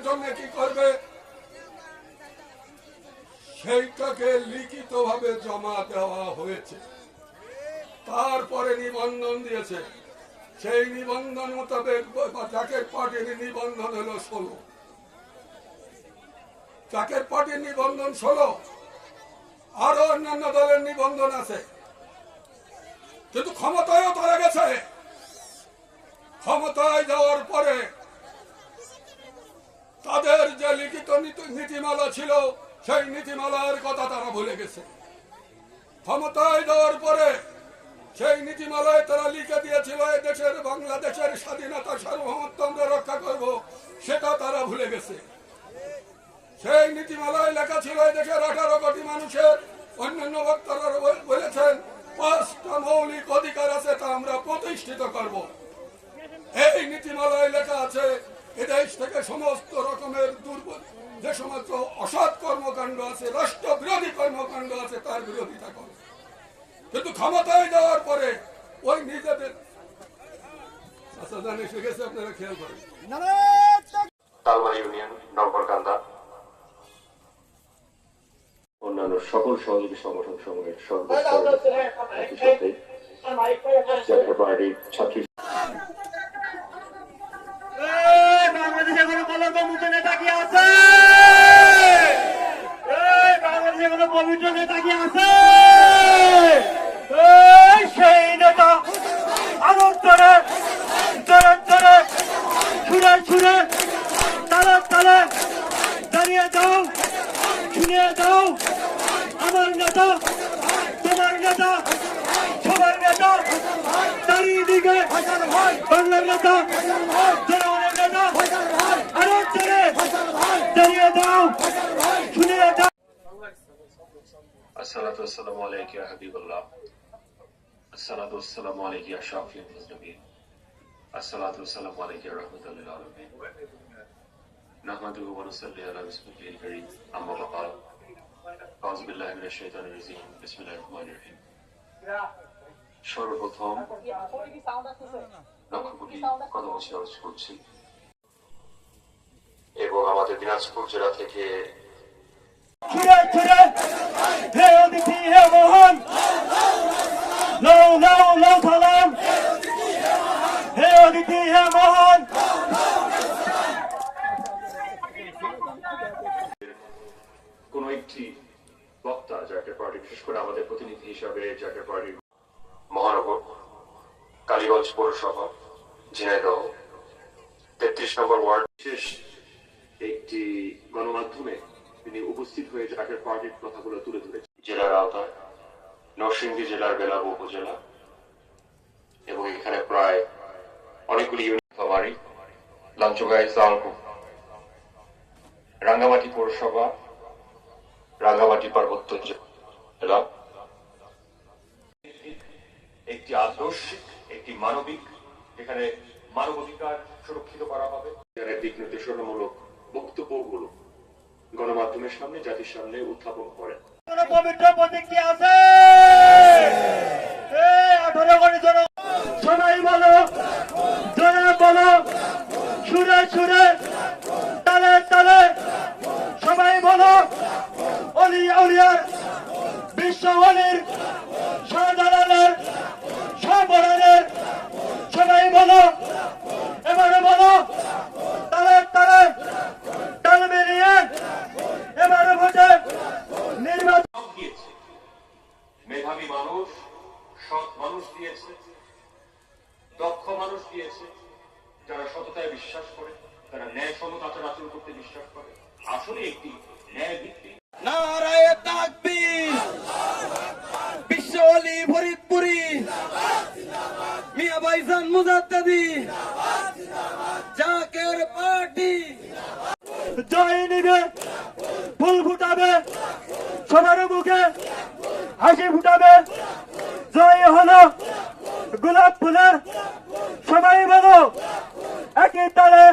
জন্য কি করবে সেইটাকে লিখিতভাবে জমা দেওয়া হয়েছে। তারপরে নিবন্ধন দিয়েছে, সেই নিবন্ধন মোতাবেক জাকের পার্টির নিবন্ধন হলো 16, জাকের পার্টির নিবন্ধন 16, আরো অন্যান্য দলের নিবন্ধন আছে, কিন্তু ক্ষমতায়ও তারা গেছে। ক্ষমতায় যাওয়ার পরে তাদের যে লিখিত নীতিমালা ছিল সেই নীতিমালার কথা তারা ভুলে গেছে। ক্ষমতায় যাওয়ার পরে সেই নীতিমালায় তারা লিখে দিয়েছিল এই দেশের বাংলাদেশের স্বাধীনতা সার্বভৌমত্ব আমরা রক্ষা করব, সেটা তারা ভুলে গেছে। সেই নীতিমালায় লেখা ছিল এই দেশের 18 কোটি মানুষের, অন্যান্য বক্তারা বলেছেন 5টা মৌলিক অধিকার আছে, তা আমরা প্রতিষ্ঠিত করব। এই নীতিমালায় লেখা আছে এদেশ থেকে সমস্ত রকমের দুর্বল যে সমস্ত অসৎ কর্মকাণ্ড আছে, রাষ্ট্র বিরোধী কর্মকাণ্ড আছে, তার বিরোধিতা করে। কিন্তু ক্ষমতায় যাওয়ার পরে ওই নিজেদের এসে গেছে, আপনারা খেয়াল করেন। তালমারি ইউনিয়ন, নগরকান্দা, অন্যান্য সকল সহযোগী সংগঠন সমূহের সর্বস্তরে জাতীয় পার্টির ছাত্রী বাংলাদেশে কোনো কলঙ্ক মুক্ত নেতা কি আছে? বাংলাদেশে কোনো পবিত্র নেতা কি আছে? সেই নেতা আলোর তরে ছুড়ে ছুড়ে তালে তালে দাঁড়িয়ে দাও, শুনিয়ে দাও। আমার নেতা, তোমার নেতা, সবার নেতা, দাঁড়িয়ে দিকে বাংলার নেতা, জনগণের নেতা, আরো চলে দাঁড়িয়ে দাও, শুনিয়ে দাও। আসসালাতু ওয়াসসালামু আলাইকা ইয়া হাবিবাল্লাহ, আসসালাতু ওয়াসসালামু আলাইকা ইয়া শাফিউল মুজনিবিন, আসসালাতু ওয়াসসালামু আলাইকা ইয়া রাহমাতাল লিল আলামিন, নাহমাদুহু ওয়া নুসাল্লি আলা রাসূলিল কারীম, আম্মা বা'দ। আউযু বিল্লাহি মিনাশ শাইতানির রাজীম, বিসমিল্লাহির রহমানির রহিম। সর্বপ্রথম লক্ষ কোটি কদম চেয়ারজ করছি এবং আমাদের দিনাজপুর জেলা থেকে ছুড়ে ছুড়ে হে অতিথি হে মোহন, লাও লাও লাও সালাম, হে অতিথি হে মোহন। কোন একটি বক্তা জাতীয় পার্টি, বিশেষ করে আমাদের প্রতিনিধি হিসাবে জাতীয় পার্টির মহানগর কালীগঞ্জ পৌরসভা ঝিনাইদহ 33 নম্বর ওয়ার্ড বিশেষ একটি গণমাধ্যমে তিনি উপস্থিত হয়ে জাতীয় পার্টির কথাগুলো তুলে ধরেছেন। জেলার আওতায় নরসিংদী জেলার বেলাবো উপজেলা এবং এখানে প্রায় অনেকগুলি ইউনিট, লাঞ্চগাই, সালকো, রাঙ্গামাটি পৌরসভা, রাঙ্গামাটি পার্বত্য জেলা একটি আদর্শিক, একটি মানবিক, যেখানে মানবাধিকার সুরক্ষিত করা হবে। দিক নির্দেশনামূলক বক্তব্যগুলো গণমাধ্যমের সামনে, জাতির সামনে উত্থাপন করেন। কোন পবিত্র প্রতীক কি আছে? 18 কোটি জন, সবাই বলো, জোরে বলো, সুরে সুরে, তালে তালে, সবাই বলো, অলি আউলিয়ার, বিশ্ব অলির, সাধারণের, সাবরণের, সবাই বলো, এবারে বলো, তালে তালে, তাল মিলিয়ে এবারে ভোটে নির্বাচন দিয়েছে। মেধাবী মানুষ, সৎ মানুষ দিয়েছে, দক্ষ মানুষ দিয়েছে, যারা সততায় বিশ্বাস করে, তারা ন্যায়সম্মত আচরণ করতে বিশ্বাস করে। আসলে একটি ন্যায় ভিত্তিক নারায়ে তাকবীর, বিশ্ব অলি ফরিদপুরি, মিয়া ভাইজান মুজাদ্দেদি, জাকের পার্টি জয় নিবে, ফুল ফুটাবে, সবার মুখে হাসি ফুটাবে, জয় হলো গোলাপ ফুলের, সবাই বলো একই তালে